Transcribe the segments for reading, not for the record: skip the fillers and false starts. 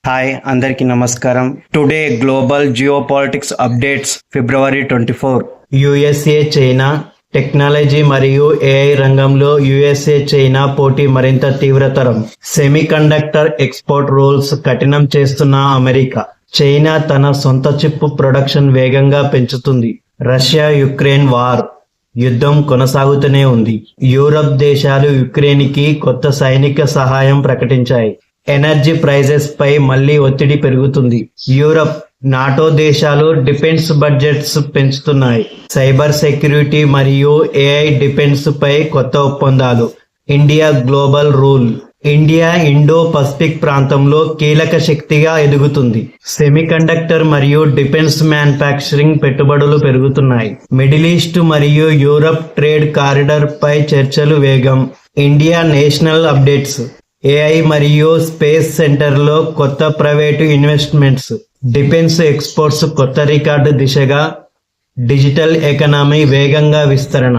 Hi అందరికీ నమస్కారం. Today global geopolitics updates ఫిబ్రవరి 24. USA China technology మరియు ఏఐ రంగంలో యుఎస్ఏ చైనా పోటీ మరింత తీవ్రతరం. సెమీకండక్టర్ ఎక్స్పోర్ట్ రూల్స్ కఠినం చేస్తున్న అమెరికా. చైనా తన సొంత చిప్ ప్రొడక్షన్ వేగంగా పెంచుతుంది. రష్యా యుక్రెయిన్ వార్ యుద్ధం కొనసాగుతూనే ఉంది. యూరప్ దేశాలు యుక్రెయిన్కి కొత్త సైనిక సహాయం ప్రకటించాయి. ఎనర్జీ ప్రైజెస్ పై మళ్లీ ఒత్తిడి పెరుగుతుంది. యూరప్, నాటో దేశాలు డిఫెన్స్ బడ్జెట్స్ పెంచుతున్నాయి. సైబర్ సెక్యూరిటీ మరియు ఏఐ డిఫెన్స్ పై కొత్త ఒప్పందాలు. India global rule. India Indo Pacific ప్రాంతంలో కీలక శక్తిగా ఎదుగుతుంది. సెమీకండక్టర్ మరియు డిఫెన్స్ మ్యానుఫ్యాక్చరింగ్ పెట్టుబడులు పెరుగుతున్నాయి. మిడిల్ ఈస్ట్ మరియు యూరప్ ట్రేడ్ కారిడార్ పై చర్చలు వేగం. India national updates. ఏఐ మరియు స్పేస్ సెంటర్లో కొత్త ప్రైవేటు ఇన్వెస్ట్మెంట్స్. డిఫెన్స్ ఎక్స్పోర్ట్స్ కొత్త రికార్డు దిశగా. డిజిటల్ ఎకానమీ వేగంగా విస్తరణ.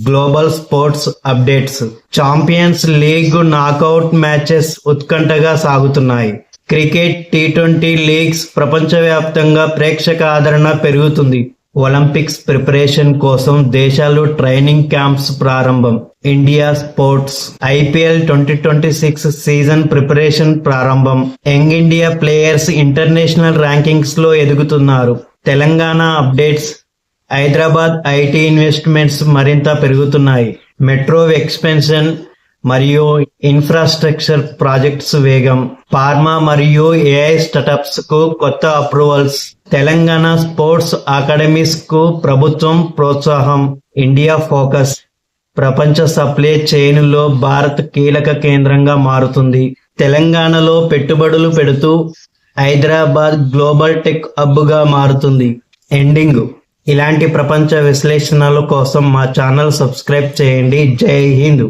Global sports updates. Champions league knockout matches ఉత్కంఠగా సాగుతున్నాయి. క్రికెట్ టీ20 లీగ్స్ ప్రపంచవ్యాప్తంగా ప్రేక్షక ఆదరణ పెరుగుతుంది. ఒలింపిక్స్ ప్రిపరేషన్ కోసం దేశాలు ట్రైనింగ్ క్యాంప్స్ ప్రారంభం. India sports. IPL 2026 season preparation ప్రారంభం. Young India players international rankings లో ఎదుగుతున్నారు. Telangana updates. Hyderabad IT investments మరింత పెరుగుతున్నాయి. మెట్రో ఎక్స్పెన్షన్ మరియు ఇన్ఫ్రాస్ట్రక్చర్ ప్రాజెక్ట్స్ వేగం. ఫార్మా మరియు ఏఐ స్టార్టప్స్ కు కొత్త అప్రూవల్స్. తెలంగాణ స్పోర్ట్స్ అకాడమీస్ కు ప్రభుత్వం ప్రోత్సాహం. ఇండియా ఫోకస్. ప్రపంచ సప్లై చైన్ లో భారత్ కీలక కేంద్రంగా మారుతుంది. తెలంగాణలో పెట్టుబడులు పెడుతూ హైదరాబాద్ గ్లోబల్ టెక్ హబ్ గా మారుతుంది. ఎండింగ్. ఇలాంటి ప్రపంచ విశ్లేషణల కోసం మా ఛానల్ సబ్స్క్రైబ్ చేయండి. జై హింద్.